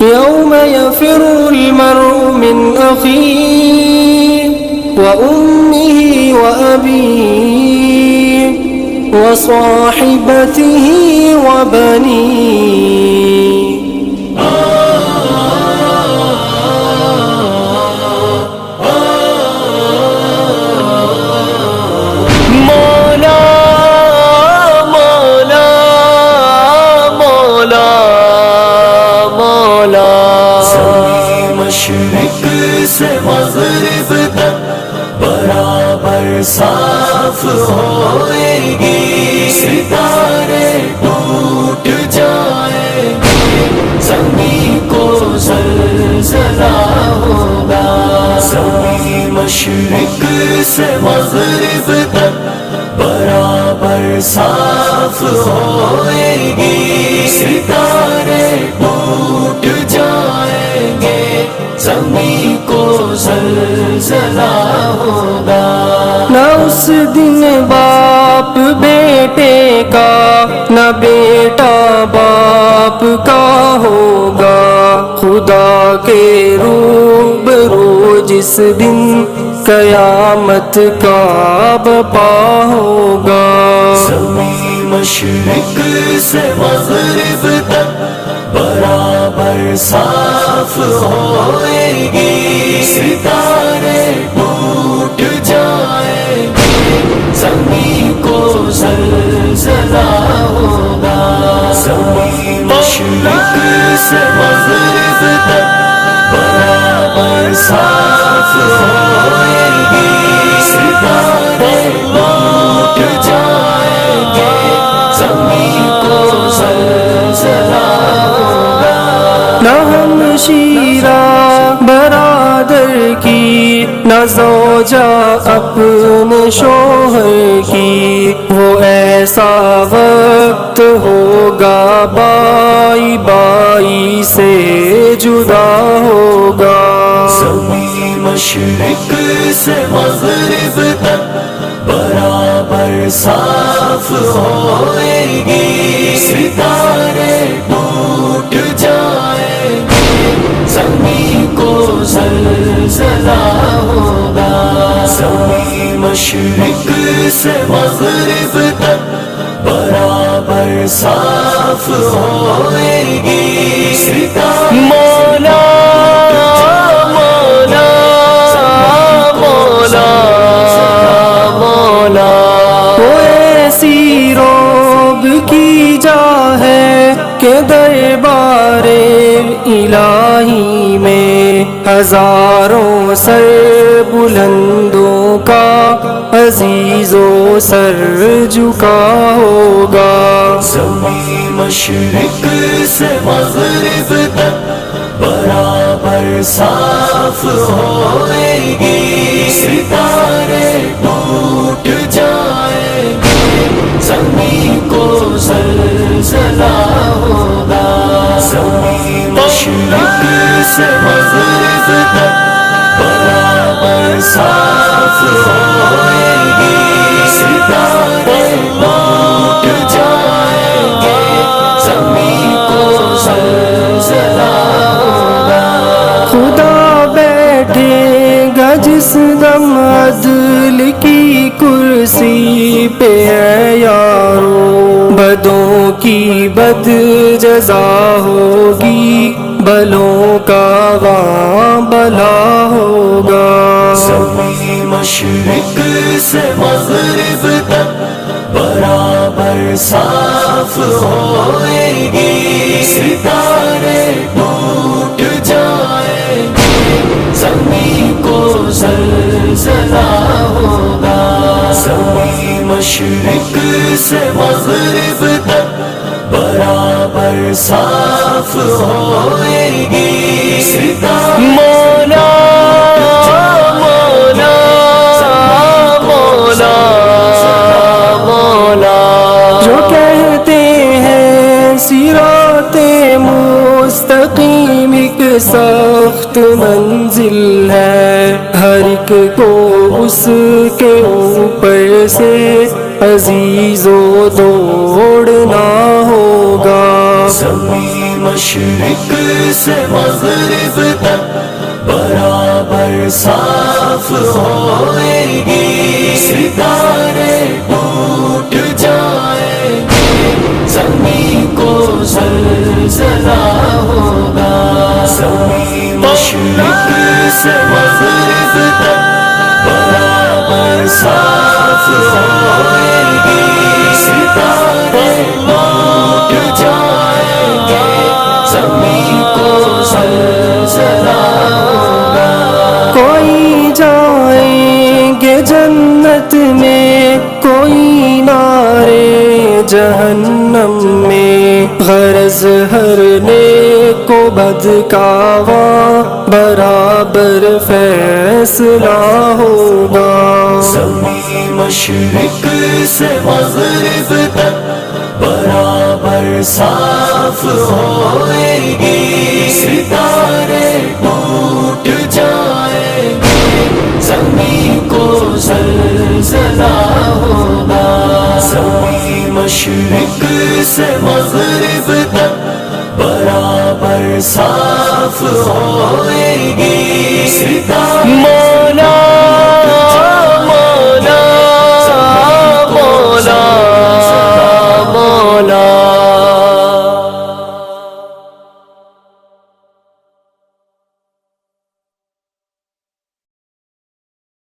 يوم يفر المرء من أخيه وأمه وأبيه وصاحبته وبنيه. مولا مولا مولا مولا. مشرق سے مغرب تک برابر صاف ہوئے گی، ستارے ٹوٹ جائیں گے، زمین کو زلزلہ ہوگا. زمین مشرق سے مغرب تک برابر صاف ہوئے گی، ستارے ٹوٹ جائیں گے، زمین کو زلزلہ ہوگا. نہ اس دن باپ بیٹے کا، نہ بیٹا باپ کا ہوگا. خدا کے روبرو جس دن قیامت کا بپا ہوگا. زمین مشرق سے مغرب تک برابر صاف ہوئے گی، ستارے ٹوٹ جائیں گے، زمین کو زلزلہ ہوگا. زمین مشرق سے مغرب تک برابر صاف ہوئے گی، ستارے ٹوٹ جائیں گے، زمین کو زلزلہ ہوگا. نہ ہمشیرہ برادر کی، نہ زوجہ اپنے شوہر کی. وہ ایسا وقت ہوگا بائی بائی سے جدا ہوگا. زمین مشرق سے مغرب تک برابر صاف ہوئے گی، ستارے ٹوٹ جائیں گے، زمین کو زلزلہ ہوگا. زمین مشرق سے مغرب تک برابر صاف ہوئے گی، ستارے مولا مولا مولا مولا. وہ ایسی روب کی جا ہے کہ دربار الہی میں ہزاروں سر بلندوں کا عزیز و سر جھکا ہوگا. زمین مشرق سے مغرب تک برابر صاف ہوئے گی، ستارے ٹوٹ جائیں گے، زمین کو زلزلہ ہوگا. زمین مشرق سے مغرب تک برابر صاف ہوئے گی، ستارے ٹوٹ جائیں گے، زمین کو زلزلہ ہوگا. خدا بیٹھے گا جس دم عدل کی کرسی پہ ہے یارو. بدوں کی بد جزا ہوگی، بلوں کا وہاں بلا ہوگا. زمین مشرق سے مغرب تک برابر صاف ہوئے گی، ستارے ٹوٹ جائیں گے، زمین کو زلزلہ ہوگا. زمین مشرق سے مغرب تک برابر صاف ہوئے گی، ستارے مولا مولا مولا مولا. جو کہتے ہیں صراط مستقیم ایک سخت منزل ہے، ہر ایک کو اس کے اوپر سے عزیز و دوڑنا ہوگا. زمین مشرق سے مغرب تک برابر صاف ہوئے گی، ستارے ٹوٹ جائیں گے، زمین کو زلزلہ ہوگا، زمین مشرق سے مغرب تک برابر صاف ہوئے گی، ستارے ٹوٹ جائیں گے، زمین کو زلزلہ ہوگا۔ کوئی جائیں گے جنت میں، کوئی نارے جہنم میں، غرض ہر نیک و بد کا وہاں برابر فیصلہ ہوگا۔ زمین مشرق سے مغرب تک برابر صاف ہوئے گی، ستارے ٹوٹ جائیں گے، زمین کو زلزلہ ہوگا، زمین مشرق سے مغرب تک برابر صاف ہوئے گی، ستارے